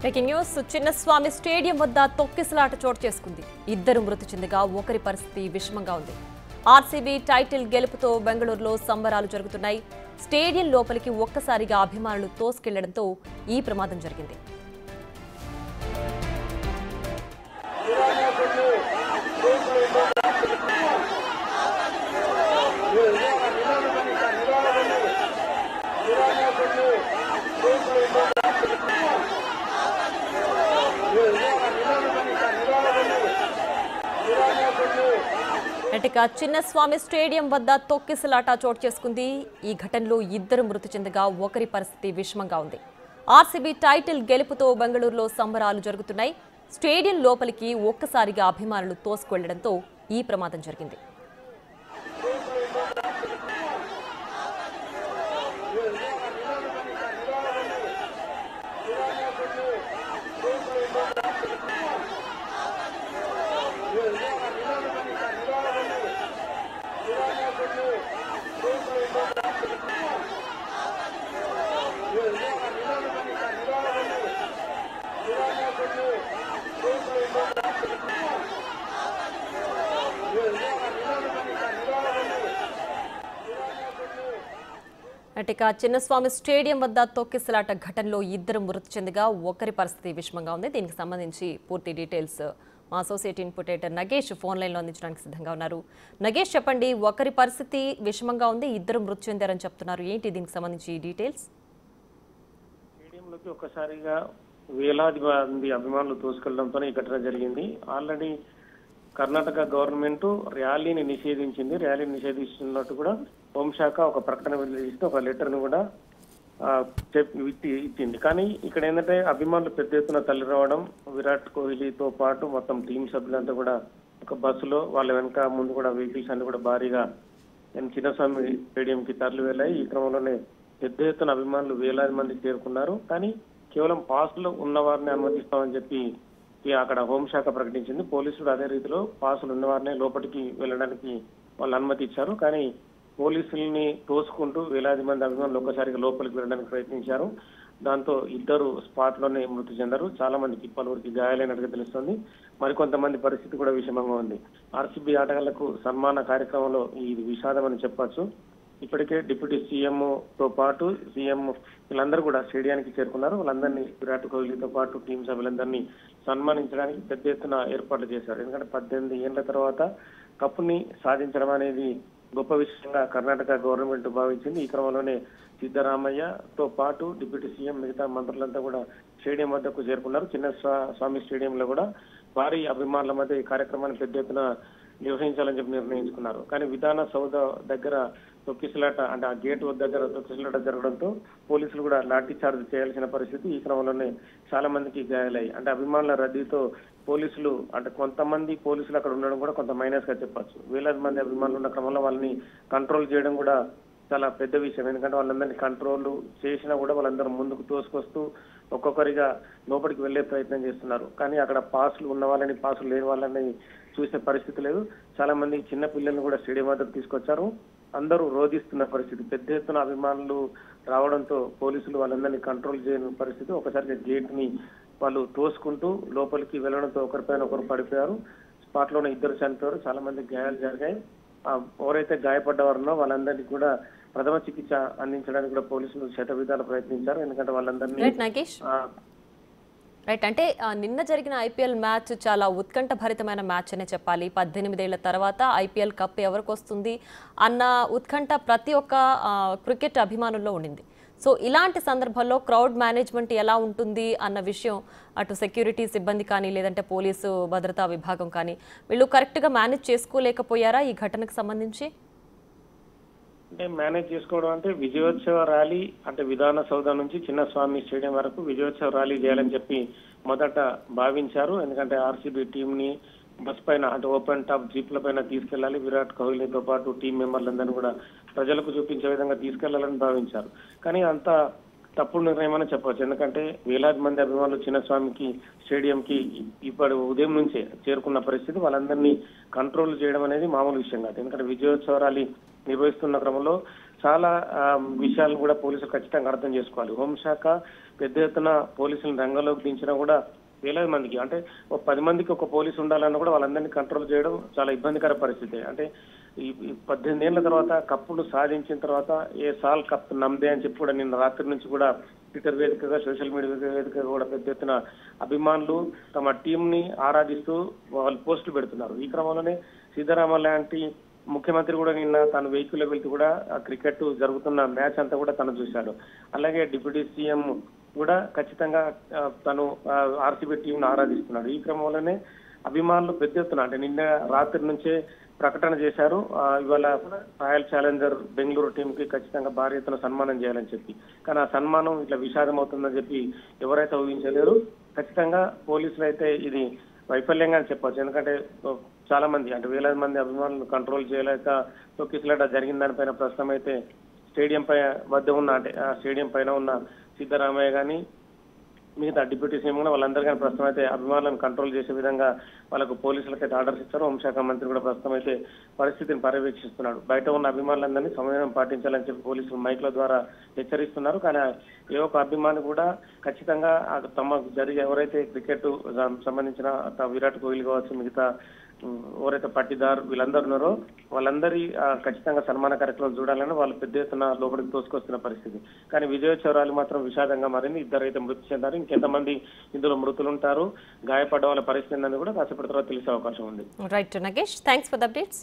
Breaking news Chinnaswamy stadium వద్ద తొక్కిసలాట చోటు చేసుకుంది. ఇద్దరు మృతి చెందగా ఒకరి పరిస్థితి విషమంగా ఉంది. ఆర్సీబీ టైటిల్ గెలుపుతో బెంగళూరులో సంబరాలు జరుగుతున్నాయి. స్టేడియం లోపలికి ఒక్కసారిగా అభిమానులు తోసుకెళ్లడంతో ఈ ప్రమాదం జరిగింది. ఇక చిన్నస్వామి స్టేడియం వద్ద తొక్కిసలాట చోటు చేసుకుంది. ఈ ఘటనలో ఇద్దరు మృతి చెందగా ఒకరి పరిస్థితి విషమంగా ఉంది. ఆర్సీబీ టైటిల్ గెలుపుతో బెంగళూరులో సంబరాలు జరుగుతున్నాయి. స్టేడియం లోపలికి ఒక్కసారిగా అభిమానులు తోసుకెళ్లడంతో ఈ ప్రమాదం జరిగింది. ఇక చిన్నస్వామి స్టేడియం వద్ద తొక్కిసలాట ఘటనలో ఇద్దరు మృతి చెందగా ఒకరి పరిస్థితి విషమంగా ఉంది. దీనికి సంబంధించి పూర్తి డీటెయిల్స్ మా associate input editor Nagesh phone లైన్లో అందించడానికి సిద్ధంగా ఉన్నారు. నగేష్, చెప్పండి, ఒకరి పరిస్థితి విషమంగా ఉంది, ఇద్దరు మృతి చెందారని చెప్తున్నారు. ఏంటి దీనికి సంబంధించి డీటెయిల్స్? స్టేడియంలోకి ఒక్కసారిగా వేలాది మంది అభిమానులు తోసుకెళ్లడంతో ఈ ఘటన జరిగింది. ఆల్రెడీ కర్ణాటక గవర్నమెంట్ ర్యాలీని నిషేధిస్తున్నట్టు కూడా హోంశాఖ ఒక ప్రకటన విడుదల ఒక లెటర్ ను కూడా ఇచ్చింది. కానీ ఇక్కడ ఏంటంటే అభిమానులు పెద్ద ఎత్తున తల్లి రావడం, విరాట్ కోహ్లీతో పాటు మొత్తం టీం సభ్యులంతా కూడా ఒక బస్సులో వాళ్ళ వెనక ముందు కూడా వెహికల్స్ అన్ని కూడా భారీగా చిన్నస్వామి స్టేడియం కి తరలి వెళ్ళాయి. ఈ క్రమంలోనే పెద్ద ఎత్తున అభిమానులు వేలాది మంది చేరుకున్నారు. కానీ కేవలం పాసులు ఉన్న వారిని అనుమతిస్తామని చెప్పి అక్కడ హోంశాఖ ప్రకటించింది. పోలీసులు అదే రీతిలో పాసులు ఉన్నవారినే లోపలికి వెళ్ళడానికి వాళ్ళు అనుమతి ఇచ్చారు. కానీ పోలీసుల్ని తోసుకుంటూ వేలాది మంది అభిమానులు ఒక్కసారిగా లోపలికి వెళ్ళడానికి ప్రయత్నించారు. దాంతో ఇద్దరు స్పాట్ లోనే మృతి చెందారు. చాలా మందికి పలువురికి గాయాలైనట్టుగా తెలుస్తోంది. మరికొంతమంది పరిస్థితి కూడా విషమంగా ఉంది. ఆర్సీబీ ఆటగాళ్లకు సన్మాన కార్యక్రమంలో ఇది విషాదం అని చెప్పొచ్చు. ఇప్పటికే డిప్యూటీ సీఎం తో పాటు సీఎం వీళ్ళందరూ కూడా స్టేడియానికి చేరుకున్నారు. వాళ్ళందరినీ విరాట్ కోహ్లీతో పాటు టీం సభ్యులందరినీ సన్మానించడానికి పెద్ద ఎత్తున ఏర్పాట్లు చేశారు. ఎందుకంటే 18 ఏళ్ల తర్వాత కప్పుని సాధించడం అనేది గొప్ప విషయంగా కర్ణాటక గవర్నమెంట్ భావించింది. ఈ క్రమంలోనే సిద్ధరామయ్యతో పాటు డిప్యూటీ సీఎం మిగతా మంత్రులంతా కూడా స్టేడియం వద్దకు చేరుకున్నారు. చిన్నస్వామి స్టేడియంలో కూడా భారీ అభిమానుల మధ్య ఈ కార్యక్రమాన్ని పెద్ద ఎత్తున నిర్వహించాలని చెప్పి నిర్ణయించుకున్నారు. కానీ విధాన సౌధ దగ్గర తొక్కిసలాట అంటే ఆ గేట్ దగ్గర తొక్కిసలాట జరగడంతో పోలీసులు కూడా లాఠీ చార్జ్ చేయాల్సిన పరిస్థితి. ఈ క్రమంలోనే చాలా మందికి గాయాలయ్యాయి. అంటే అభిమానుల రద్దీతో పోలీసులు అంటే కొంతమంది పోలీసులు అక్కడ ఉండడం కూడా కొంత మైనస్ గా చెప్పొచ్చు. వేలాది మంది అభిమానులు ఉన్న క్రమంలో వాళ్ళని కంట్రోల్ చేయడం కూడా చాలా పెద్ద విషయం. ఎందుకంటే వాళ్ళందరినీ కంట్రోల్ చేసినా కూడా వాళ్ళందరూ ముందుకు తోసుకొస్తూ ఒక్కొక్కరిగా లోపలికి వెళ్లే ప్రయత్నం చేస్తున్నారు. కానీ అక్కడ పాసులు ఉన్న వాళ్ళని పాసులు లేని వాళ్ళని చూసే పరిస్థితి లేదు. చాలా మంది చిన్న పిల్లల్ని కూడా స్టేడియం వద్దకు తీసుకొచ్చారు. అందరూ రోధిస్తున్న పరిస్థితి. పెద్ద ఎత్తున అభిమానులు రావడంతో పోలీసులు వాళ్ళందరినీ కంట్రోల్ చేయని పరిస్థితి. ఒకసారిగా గేట్ ని వాళ్ళు తోసుకుంటూ లోపలికి వెళ్లడంతో ఒకరిపైన ఒకరు పడిపోయారు. స్పాట్ లోనే ఇద్దరు చనిపోయారు. చాలా మంది గాయాలు జరిగాయి. ఎవరైతే గాయపడ్డవారున్నో వాళ్ళందరినీ కూడా ప్రథమ చికిత్స అందించడానికి కూడా పోలీసులు శతవిధాలు ప్రయత్నించారు. ఎందుకంటే వాళ్ళందరినీ అంటే నిన్న జరిగిన ఐపీఎల్ మ్యాచ్ చాలా ఉత్కంఠ భరితమైన మ్యాచ్ అనే చెప్పాలి. 18 ఏళ్ల తర్వాత ఐపీఎల్ కప్ ఎవరికి వస్తుంది అన్న ఉత్కంఠ ప్రతి ఒక్క క్రికెట్ అభిమానుల్లో ఉండింది. సో ఇలాంటి సందర్భంలో క్రౌడ్ మేనేజ్మెంట్ ఎలా ఉంటుంది అన్న విషయం అటు సెక్యూరిటీ సిబ్బంది కానీ లేదంటే పోలీసు భద్రతా విభాగం కానీ వీళ్ళు కరెక్ట్గా మేనేజ్ చేసుకోలేకపోయారా ఈ ఘటనకు సంబంధించి? అంటే మేనేజ్ చేసుకోవడం అంటే విజయోత్సవ ర్యాలీ అంటే విధాన సౌధ నుంచి చిన్నస్వామి స్టేడియం వరకు విజయోత్సవ ర్యాలీ చేయాలని చెప్పి మొదట భావించారు. ఎందుకంటే ఆర్సీబీ టీం ని బస్ పైన అంటే ఓపెన్ టాప్ జీప్ల పైన తీసుకెళ్లాలి, విరాట్ కోహ్లీతో పాటు టీం మెంబర్లందరినీ కూడా ప్రజలకు చూపించే విధంగా తీసుకెళ్లాలని భావించారు. కానీ అంత తప్పుడు నిర్ణయం అని చెప్పవచ్చు. ఎందుకంటే వేలాది మంది అభిమానులు చిన్నస్వామికి స్టేడియంకి ఇప్పటి ఉదయం నుంచే చేరుకున్న పరిస్థితి. వాళ్ళందరినీ కంట్రోల్ చేయడం అనేది మామూలు విషయం కాదు. ఎందుకంటే విజయోత్సవ ర్యాలీ నిర్వహిస్తున్న క్రమంలో చాలా విషయాలను కూడా పోలీసులు ఖచ్చితంగా అర్థం చేసుకోవాలి. హోంశాఖ పెద్ద ఎత్తున పోలీసులను రంగంలోకి దించినా కూడా వేలాది మందికి, అంటే ఒక 10 మందికి ఒక పోలీసు ఉండాలన్నా కూడా వాళ్ళందరినీ కంట్రోల్ చేయడం చాలా ఇబ్బందికర పరిస్థితి. అంటే ఈ 18 ఏళ్ల తర్వాత కప్పును సాధించిన తర్వాత ఏ సాల్ కప్ నమ్దే అని చెప్పి కూడా నిన్న రాత్రి నుంచి కూడా ట్విట్టర్ వేదికగా, సోషల్ మీడియా వేదికగా కూడా పెద్ద ఎత్తున అభిమానులు తమ టీంని ఆరాధిస్తూ వాళ్ళు పోస్టులు పెడుతున్నారు. ఈ క్రమంలోనే సీతారామ లాంటి ముఖ్యమంత్రి కూడా నిన్న తన వెహికల్లో వెళ్తూ కూడా క్రికెట్ జరుగుతున్న మ్యాచ్ అంతా కూడా తను చూశాడు. అలాగే డిప్యూటీ సీఎం కూడా ఖచ్చితంగా తను ఆర్సీబీ టీంను ఆరాధిస్తున్నాడు. ఈ క్రమంలోనే అభిమానులు పెద్ద ఎత్తున, అంటే నిన్న రాత్రి నుంచే ప్రకటన చేశారు, ఇవాళ రాయల్ ఛాలెంజర్ బెంగళూరు టీం కి ఖచ్చితంగా భారీ ఎత్తున సన్మానం చేయాలని చెప్పి. కానీ ఆ సన్మానం ఇట్లా విషాదం అవుతుందని చెప్పి ఎవరైతే ఊహించలేరు. ఖచ్చితంగా పోలీసులు అయితే ఇది వైఫల్యంగా చెప్పొచ్చు. ఎందుకంటే చాలా మంది, అంటే వేలాది మంది అభిమానులు కంట్రోల్ చేయలేక తొక్కిసలాట జరిగిన దానిపైన ప్రస్తుతం అయితే స్టేడియం పై వద్ద ఉన్న, అంటే ఆ స్టేడియం పైన ఉన్న సిద్ధరామయ్య కానీ మిగతా డిప్యూటీ సీఎం కూడా వాళ్ళందరూ కానీ ప్రస్తుతం అయితే అభిమానులను కంట్రోల్ చేసే విధంగా వాళ్ళకు పోలీసులకైతే ఆర్డర్స్ ఇచ్చారు. హోంశాఖ మంత్రి కూడా ప్రస్తుతం అయితే పరిస్థితిని పర్యవేక్షిస్తున్నాడు. బయట ఉన్న అభిమానులందరినీ సమన్వయం పాటించాలని చెప్పి పోలీసులు మైక్ల ద్వారా హెచ్చరిస్తున్నారు. కానీ ఏ ఒక్క అభిమాని కూడా ఖచ్చితంగా తమ జరిగే ఎవరైతే క్రికెట్ సంబంధించిన విరాట్ కోహ్లీ కావచ్చు, మిగతా ఎవరైతే పట్టిదార్ వీళ్ళందరూ ఉన్నారో వాళ్ళందరి ఖచ్చితంగా సన్మాన కార్యక్రమం చూడాలని వాళ్ళు పెద్ద ఎత్తున లోపలికి తోసుకొస్తున్న పరిస్థితి. కానీ విజయోత్సవాలు మాత్రం విషాదంగా మారింది. 2 అయితే మృతి చెందారు. ఇంకెంతమంది ఇందులో మృతులు ఉంటారు, గాయపడ్డ వాళ్ళ పరిస్థితి అని కూడా కాసేపటి తర్వాత తెలిసే అవకాశం ఉంది. Right Nagesh, thanks for the updates.